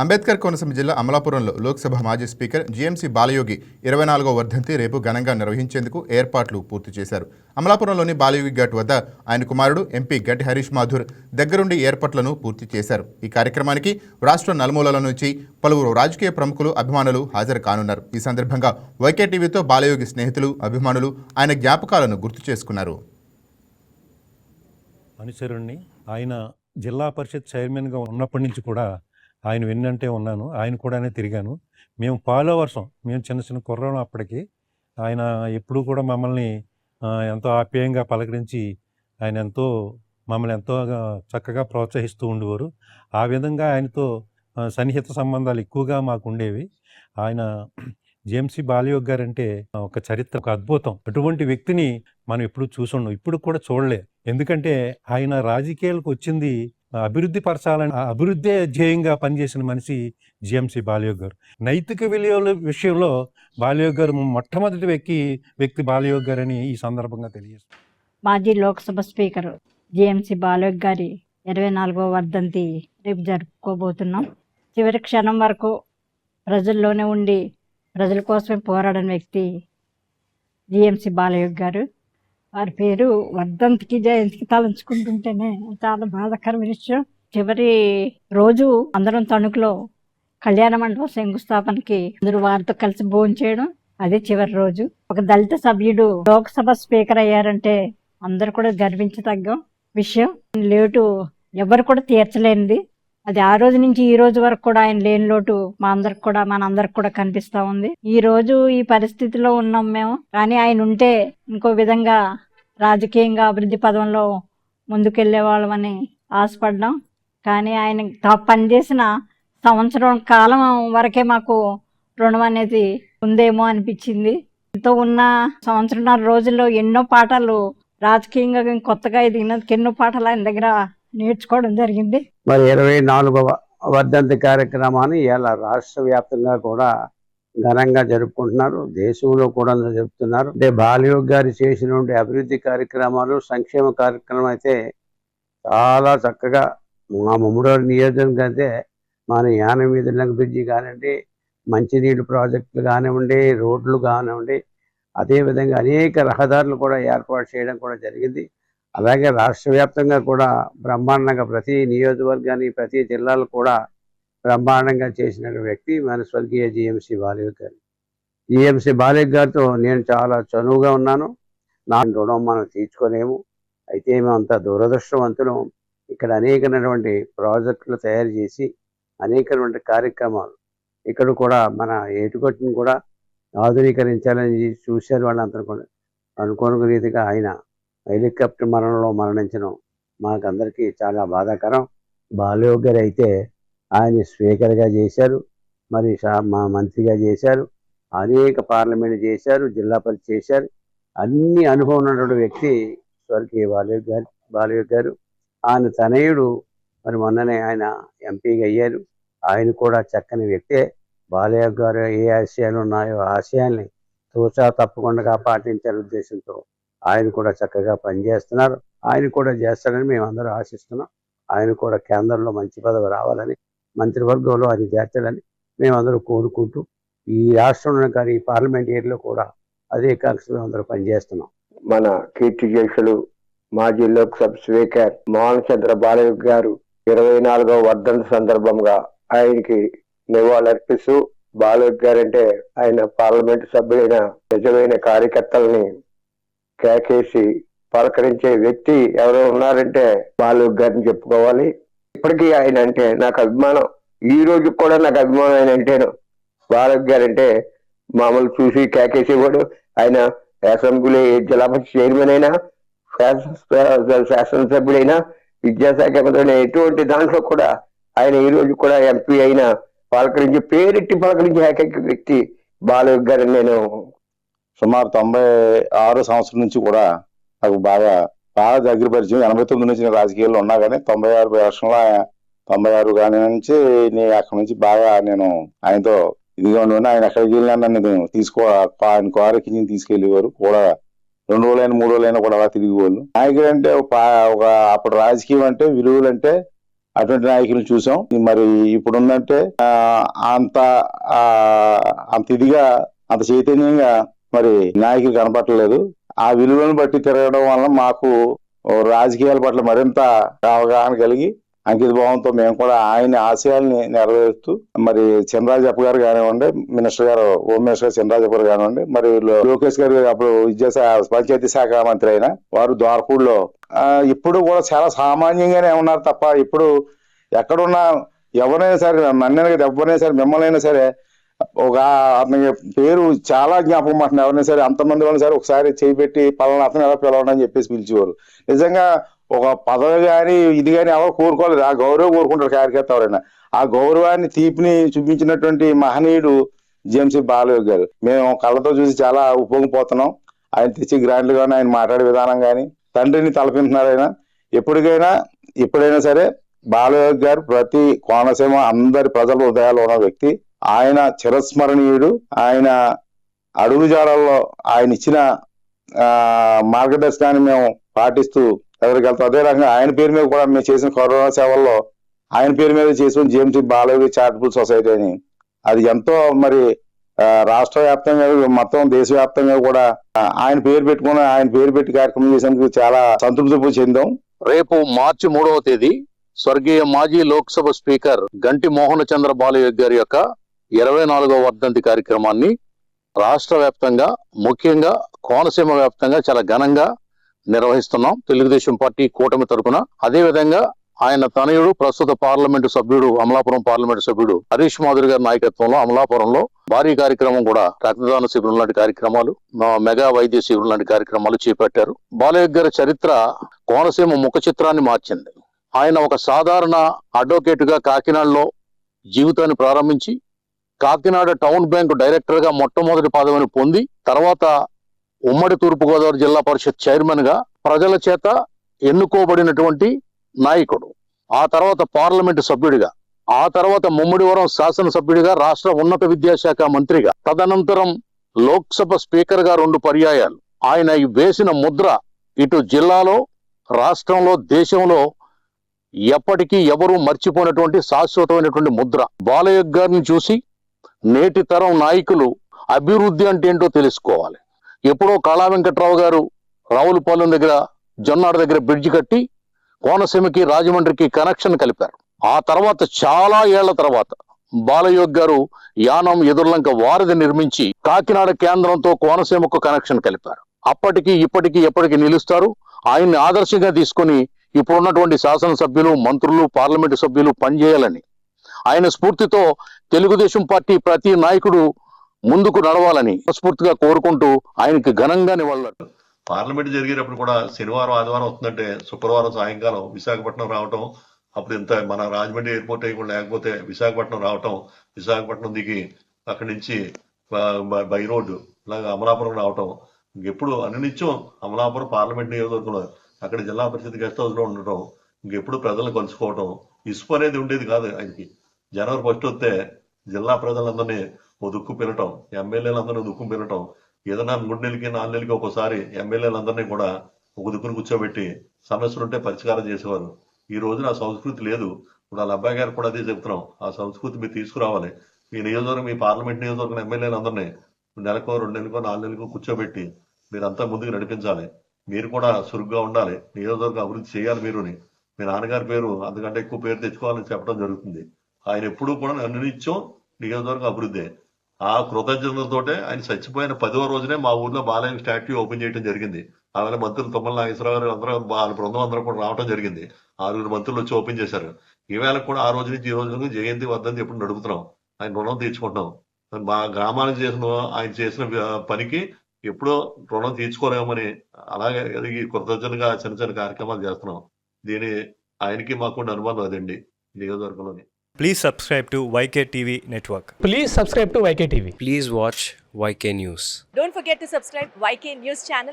అంబేద్కర్ కోనసీమ జిల్లా అమలాపురంలో లోక్సభ మాజీ స్పీకర్ జీఎంసీ బాలయోగి 24వ వర్ధంతి రేపు ఘనంగా నిర్వహించేందుకు ఏర్పాట్లు పూర్తి చేశారు. అమలాపురంలోని బాలయోగి ఘాట్ వద్ద ఆయన కుమారుడు ఎంపీ గట్టి హరీష్ మాథూర్ దగ్గరుండి ఏర్పాట్లను పూర్తి చేశారు. ఈ కార్యక్రమానికి రాష్ట్ర నలుమూలల నుంచి పలువురు రాజకీయ ప్రముఖులు, అభిమానులు హాజరు కానున్నారు. ఈ సందర్భంగా వైకే టీవీతో బాలయోగి స్నేహితులు, అభిమానులు ఆయన జ్ఞాపకాలను గుర్తు చేసుకున్నారు. అనుచరుణ్ణి ఆయన జిల్లా పరిషత్ చైర్మన్గా ఉన్నప్పటి నుంచి కూడా ఆయన వెన్నంటే ఉన్నాను. ఆయన కూడానే తిరిగాను. మేము ఫాలోవర్సం, మేము చిన్న చిన్న కుర్రం. అప్పటికి ఆయన ఎప్పుడూ కూడా మమ్మల్ని ఎంతో ఆప్యాయంగా పలకరించి ఆయన మమ్మల్ని ఎంతో చక్కగా ప్రోత్సహిస్తూ ఉండేవారు. ఆ విధంగా ఆయనతో సన్నిహిత సంబంధాలు ఎక్కువగా మాకు ఉండేవి. ఆయన జేఎంసీ బాలయోగి గారు అంటే ఒక చరిత్ర, ఒక అద్భుతం. అటువంటి వ్యక్తిని మనం ఎప్పుడు చూసుండం, ఇప్పుడు కూడా చూడలే. ఎందుకంటే ఆయన రాజకీయాలకు వచ్చింది అభివృద్ధి పరచాలని, అభివృద్ధి ధ్యేయంగా పనిచేసిన మనిషి జీఎంసీ బాలయోగి గారు. నైతిక విలువల విషయంలో బాలయోగి గారు మొట్టమొదటి వ్యక్తి బాలయోగి గారు అని ఈ సందర్భంగా తెలియజేస్తారు. మాజీ లోక్సభ స్పీకర్ జీఎంసీ బాలయోగి గారి 24వ వర్ధంతి రేపు జరుపుకోబోతున్నాం. చివరి క్షణం వరకు ప్రజల్లోనే ఉండి ప్రజల కోసమే పోరాడిన వ్యక్తి జీఎంసీ బాలయోగి గారు. వారి పేరు వర్ధంతికి, జయంతికి తలంచుకుంటుంటేనే చాలా బాధాకరమైన విషయం. చివరి రోజు అందరం తణుకులో కళ్యాణ మండపం శంకుస్థాపనకి అందరూ వారితో కలిసి భోజనం చేయడం, అదే చివరి రోజు. ఒక దళిత సభ్యుడు లోక్సభ స్పీకర్ అయ్యారంటే అందరూ కూడా గర్వించదగ్గ విషయం. లేటు ఎవరు కూడా తీర్చలేనిది. అది ఆ రోజు నుంచి ఈ రోజు వరకు కూడా ఆయన లేని లోటు మనందరికి కూడా కనిపిస్తా ఉంది. ఈ రోజు ఈ పరిస్థితిలో ఉన్నాం మేము, కానీ ఆయన ఉంటే ఇంకో విధంగా రాజకీయంగా అభివృద్ధి పదంలో ముందుకెళ్లే వాళ్ళమని ఆశపడ్డాం. కానీ ఆయన పనిచేసిన సంవత్సరం కాలం వరకే మాకు రుణం అనేది ఉందేమో అనిపించింది. ఎంతో ఉన్న సంవత్సరంన్నర రోజుల్లో ఎన్నో పాఠాలు, రాజకీయంగా కొత్తగా ఎదిగినందుకు ఎన్నో పాఠాలు ఆయన దగ్గర నేర్చుకోవడం జరిగింది. మరి 24వ వర్ధంతి కార్యక్రమాన్ని ఇలా రాష్ట్ర వ్యాప్తంగా కూడా ఘనంగా జరుపుకుంటున్నారు. దేశంలో కూడా జరుపుతున్నారు. అంటే బాలయోగి గారు చేసినటువంటి అభివృద్ధి కార్యక్రమాలు, సంక్షేమ కార్యక్రమం అయితే చాలా చక్కగా మా ముమ్మడోరు నియోజకవర్గం అయితే మన యానం వీధుల బ్రిడ్జి కానివ్వండి, మంచినీళ్ళు ప్రాజెక్టులు కానివ్వండి, రోడ్లు కానివ్వండి, అదేవిధంగా అనేక రహదారులు కూడా ఏర్పాటు చేయడం కూడా జరిగింది. అలాగే రాష్ట్ర వ్యాప్తంగా కూడా బ్రహ్మాండంగా ప్రతి నియోజకవర్గాన్ని, ప్రతి జిల్లాలు కూడా బ్రహ్మాండంగా చేసిన వ్యక్తి మన స్వర్గీయ జీఎంసీ బాలయోగి గారు. జీఎంసీ బాలయోగి గారితో నేను చాలా చనువుగా ఉన్నాను. నా రుణం మనం తీర్చుకోలేము. అయితే మేమంత దురదృష్టవంతులు. ఇక్కడ అనేకమైనటువంటి ప్రాజెక్టులు తయారు చేసి అనేకమైనటువంటి కార్యక్రమాలు ఇక్కడ కూడా మన ఏటుకొట్టును కూడా ఆధునీకరించాలని చూశారు వాళ్ళంతా కూడా. అనుకోని రీతిగా ఆయన హెలికాప్టర్ మరణంలో మరణించడం మాకందరికీ చాలా బాధాకరం. బాలయోగి గారు అయితే ఆయన స్పీకర్గా చేశారు, మరి మా మంత్రిగా చేశారు, అనేక పార్లమెంట్ చేశారు, జిల్లా పరిషత్ చేశారు. అన్ని అనుభవం ఉన్నటువంటి వ్యక్తి స్వర్గీయ బాలయోగి గారు. ఆయన తనయుడు మరి మొన్ననే ఆయన ఎంపీగా అయ్యారు. ఆయన కూడా చక్కని వ్యక్తే. బాలయోగి గారు ఏ ఆశయాలు ఉన్నాయో ఆ ఆశయాల్ని తోచా తప్పకుండా పాటించాలనే ఉద్దేశంతో ఆయన కూడా చక్కగా పనిచేస్తున్నారు. ఆయన కూడా చేస్తారని మేము అందరూ ఆశిస్తున్నాం. ఆయన కూడా కేంద్రంలో మంచి పదవి రావాలని, మంత్రివర్గంలో ఆయన చేర్చాలని మేమందరూ కోరుకుంటూ ఈ రాష్ట్రంలో కానీ ఈ పార్లమెంట్ ఏరియాలో కూడా అదే కాంక్షలో అందరూ పనిచేస్తున్నాం. మన కీర్తి జేషులు మాజీ లోక్సభ స్పీకర్ మోహన్ చంద్ర బాలయోగి గారు 24వ వర్ధంతి సందర్భంగా ఆయనకి నివాళులర్పిస్తూ, బాలయోగి గారు అంటే ఆయన పార్లమెంటు సభ్యులైన నిజమైన కార్యకర్తలని కేకేసి పలకరించే వ్యక్తి ఎవరో ఉన్నారంటే బాలయోగి గారిని చెప్పుకోవాలి. ఇప్పటికీ ఆయన అంటే నాకు అభిమానం. ఈ రోజు కూడా నాకు అభిమానం. ఆయన అంటేను బాలయోగి గారు అంటే మామూలు చూసి కేకేసేవాడు. ఆయన అసెంబ్లీ జిల్లా పరిషత్ చైర్మన్ అయినా, శాసనసభ్యుడైనా, విద్యాశాఖ మంత్రి, ఎటువంటి దాంట్లో కూడా ఆయన ఈ రోజు కూడా ఎంపీ అయినా పలకరించి, పేరెట్టి పలకరించి ఏకైక వ్యక్తి బాలయోగి గారు. నేను సుమారు 96 సంవత్సరం నుంచి కూడా నాకు బాగా దగ్గర పరిచయం. 89 నుంచి నేను రాజకీయాల్లో ఉన్నా కానీ 96 వర్షంలో 96 కానీ నుంచి అక్కడి నుంచి బాగా నేను ఆయనతో ఇదిగా ఉండి, ఆయన ఎక్కడికి వెళ్ళినా నన్ను ఆయన కారెక్కించి తీసుకెళ్లేవారు కూడా. 2 రోజులైనా 3 రోజులైనా కూడా అలా తిరిగేవాళ్ళు. నాయకుడు అంటే ఒక అప్పుడు రాజకీయం అంటే, విలువలు అంటే అటువంటి నాయకులను చూసాం. మరి ఇప్పుడు ఉందంటే అంత అంత ఇదిగా అంత చైతన్యంగా మరి నాయకులు కనపడలేదు. ఆ విలువలను బట్టి తిరగడం వలన మాకు రాజకీయాల పట్ల మరింత అవగాహన కలిగి అంకిత భావంతో మేము కూడా ఆయన ఆశయాల్ని నెరవేరుస్తూ మరి చంద్రరాజప్ప గారు కానివ్వండి, మినిస్టర్ గారు హోమ్ మినిస్టర్ గారు చంద్రరాజప్ప గారు కానివ్వండి, మరి లోకేష్ గారు అప్పుడు పంచాయతీ శాఖ మంత్రి అయినా వారు ద్వారపూడిలో ఇప్పుడు కూడా చాలా సామాన్యంగానే ఉన్నారు తప్ప ఇప్పుడు ఎక్కడున్నా ఎవరైనా సరే నన్నైనా ఎవరైనా సరే మిమ్మల్ని అయినా సరే ఒక అతనికి పేరు చాలా జ్ఞాపకం మాట ఎవరైనా సరే అంతమంది వాళ్ళని సరే ఒకసారి చేయిపెట్టి పలానా అతను ఎలా పిలవడం అని చెప్పేసి పిలిచేవారు. నిజంగా ఒక పదవి కానీ ఇది కానీ ఎవరు కోరుకోలేదు, ఆ గౌరవం కోరుకుంటారు కార్యకర్త ఎవరైనా. ఆ గౌరవాన్ని తీపిని చూపించినటువంటి మహనీయుడు జిఎంసి బాలయోగి గారు. మేము కళ్ళతో చూసి చాలా ఉపయోగపోతున్నాం. ఆయన తెచ్చి గ్రాండ్లు కానీ ఆయన మాట్లాడే విధానం కానీ తండ్రిని తలపింటున్నారు. ఆయన ఎప్పుడైనా సరే బాలయోగి గారు ప్రతి కోనసీమ అందరి ప్రజల హృదయాల్లో ఉన్న వ్యక్తి. ఆయన చిరస్మరణీయుడు. ఆయన అడుగుజాడల్లో ఆయన ఇచ్చిన మార్గదర్శనాన్ని మేము పాటిస్తూ ఎవరికి వెళ్తాం. అదే రకంగా ఆయన పేరు మీద కూడా మేము చేసిన కరోనా సేవల్లో ఆయన పేరు మీద చేసిన జిఎంసి బాలయోగి చారిటబుల్ సొసైటీ అని అది ఎంతో మరి రాష్ట్ర వ్యాప్తంగా మొత్తం దేశవ్యాప్తంగా కూడా ఆయన పేరు పెట్టుకుని ఆయన పేరు పెట్టి కార్యక్రమం చేసేందుకు చాలా సంతృప్తి చెందాం. రేపు మార్చి 3వ తేదీ స్వర్గీయ మాజీ లోక్సభ స్పీకర్ గంటి మోహన చంద్ర బాలయోగి గారి యొక్క 24వ వర్ధంతి కార్యక్రమాన్ని రాష్ట్ర వ్యాప్తంగా ముఖ్యంగా కోనసీమ వ్యాప్తంగా చాలా ఘనంగా నిర్వహిస్తున్నాం తెలుగుదేశం పార్టీ కూటమి తరఫున. అదేవిధంగా ఆయన తనయుడు ప్రస్తుత పార్లమెంటు సభ్యుడు అమలాపురం పార్లమెంటు సభ్యుడు హరీష్ మాధురి గారి నాయకత్వంలో అమలాపురంలో భారీ కార్యక్రమం కూడా రక్తదాన శిబిరం లాంటి కార్యక్రమాలు, మెగా వైద్య శిబిరం లాంటి కార్యక్రమాలు చేపట్టారు. బాలయోగి గారి చరిత్ర కోనసీమ ముఖ చిత్రాన్ని మార్చింది. ఆయన ఒక సాధారణ అడ్వకేట్ గా కాకినాడలో జీవితాన్ని ప్రారంభించి కాకినాడ టౌన్ బ్యాంకు డైరెక్టర్ గా మొట్టమొదటి పదవిని పొంది తర్వాత ఉమ్మడి తూర్పుగోదావరి జిల్లా పరిషత్ చైర్మన్ గా ప్రజల చేత ఎన్నుకోబడినటువంటి నాయకుడు. ఆ తర్వాత పార్లమెంటు సభ్యుడిగా, ఆ తర్వాత ముమ్మడివరం శాసనసభ్యుడిగా, రాష్ట్ర ఉన్నత విద్యాశాఖ మంత్రిగా, తదనంతరం లోక్సభ స్పీకర్ గా 2 పర్యాయాలు. ఆయన వేసిన ముద్ర ఇటు జిల్లాలో, రాష్ట్రంలో, దేశంలో ఎప్పటికీ ఎవరూ మర్చిపోయినటువంటి శాశ్వతమైనటువంటి ముద్ర. బాలయోగి గారిని చూసి నేటి తరం నాయకులు అభివృద్ధి అంటే ఏంటో తెలుసుకోవాలి. ఎప్పుడో కళా వెంకట్రావు గారు రావులపాలెం దగ్గర జొన్నాడ దగ్గర బ్రిడ్జి కట్టి కోనసీమకి రాజమండ్రికి కనెక్షన్ కలిపారు. ఆ తర్వాత చాలా ఏళ్ల తర్వాత బాలయోగి గారు యానం ఎదుర్లంక వారధి నిర్మించి కాకినాడ కేంద్రంతో కోనసీమకు కనెక్షన్ కలిపారు. అప్పటికి ఇప్పటికీ ఎప్పటికీ నిలుస్తారు. ఆయన్ని ఆదర్శంగా తీసుకొని ఇప్పుడున్నటువంటి శాసనసభ్యులు, మంత్రులు, పార్లమెంటు సభ్యులు పనిచేయాలని ఆయన స్ఫూర్తితో తెలుగుదేశం పార్టీ ప్రతి నాయకుడు ముందుకు నడవాలని స్ఫూర్తిగా కోరుకుంటూ ఆయనకి ఘనంగా నివాళులు. పార్లమెంట్ జరిగేటప్పుడు కూడా శనివారం ఆదివారం వస్తుందంటే శుక్రవారం సాయంకాలం విశాఖపట్నం రావటం, అప్పుడు ఇంత మన రాజమండ్రి ఎయిర్పోర్ట్ అయ్యి కూడా లేకపోతే విశాఖపట్నం రావటం, విశాఖపట్నం దిగి అక్కడి నుంచి బై రోడ్డు ఇలాగ అమలాపురం రావటం, ఇంకెప్పుడు అన్నినిత్యం అమలాపురం పార్లమెంట్ నియోజకవర్గంలో అక్కడ జిల్లా పరిషత్ గెస్ట్ హౌస్ లో ఉండటం, ఇంకెప్పుడు ప్రజలను కలుసుకోవటం. ఇసుపు అనేది ఉండేది కాదు ఆయనకి. జనవరి 1 వస్తే జిల్లా ప్రజలందరినీ ఓ దుక్కు పిలటం, ఎమ్మెల్యేలందరినీ దుక్కు పిలటం, ఏదైనా 3 నెలలకి 4 నెలలకి ఒక్కోసారి ఎమ్మెల్యేలందరినీ కూడా ఒక దుక్కును కూర్చోబెట్టి సమస్యలుంటే పరిష్కారం చేసేవారు. ఈ రోజున ఆ సంస్కృతి లేదు. ఇప్పుడు వాళ్ళ అబ్బాయి గారు కూడా అదే చెప్తున్నాం, ఆ సంస్కృతి మీరు తీసుకురావాలి. మీ నియోజకవర్గం, మీ పార్లమెంట్ నియోజకవర్గం ఎమ్మెల్యేలందరినీ నెలకో 2 నెలలకో 4 నెలలకో కూర్చోబెట్టి మీరంతా ముందుకు నడిపించాలి. మీరు కూడా చురుగ్గా ఉండాలి, నియోజకవర్గం అభివృద్ధి చేయాలి. మీరుని మీ నాన్నగారి పేరు అంతకంటే ఎక్కువ పేరు తెచ్చుకోవాలని చెప్పడం జరుగుతుంది. ఆయన ఎప్పుడూ కూడా అన్నినిత్యం నియోజకవర్గం అభివృద్ధి. ఆ కృతజ్ఞతలతోటే ఆయన చచ్చిపోయిన 10వ రోజునే మా ఊర్లో బాలయ్య స్టాట్యూ ఓపెన్ చేయడం జరిగింది. ఆవేళ మంత్రులు తుమ్మల నాగేశ్వరరావు గారు అందరూ వాళ్ళ బృందం అందరూ కూడా రావడం జరిగింది. 6 మంత్రులు వచ్చి ఓపెన్ చేశారు. ఈవేళ కూడా ఆ రోజు నుంచి ఈ రోజు వరకు జయంతి వర్ధంతి ఎప్పుడు నడుపుతున్నాం. ఆయన రుణం తీర్చుకుంటున్నాం. మా గ్రామానికి ఆయన చేసిన పనికి ఎప్పుడో రుణం తీర్చుకోలేమని అలాగే కృతజ్ఞతగా చిన్న చిన్న కార్యక్రమాలు చేస్తున్నాం. దీని ఆయనకి మాకు అనుబంధం అదండి నియోజకవర్గంలోని. Please subscribe to YK TV Network. Please subscribe to YK TV. Please watch YK News. Don't forget to subscribe YK News channel.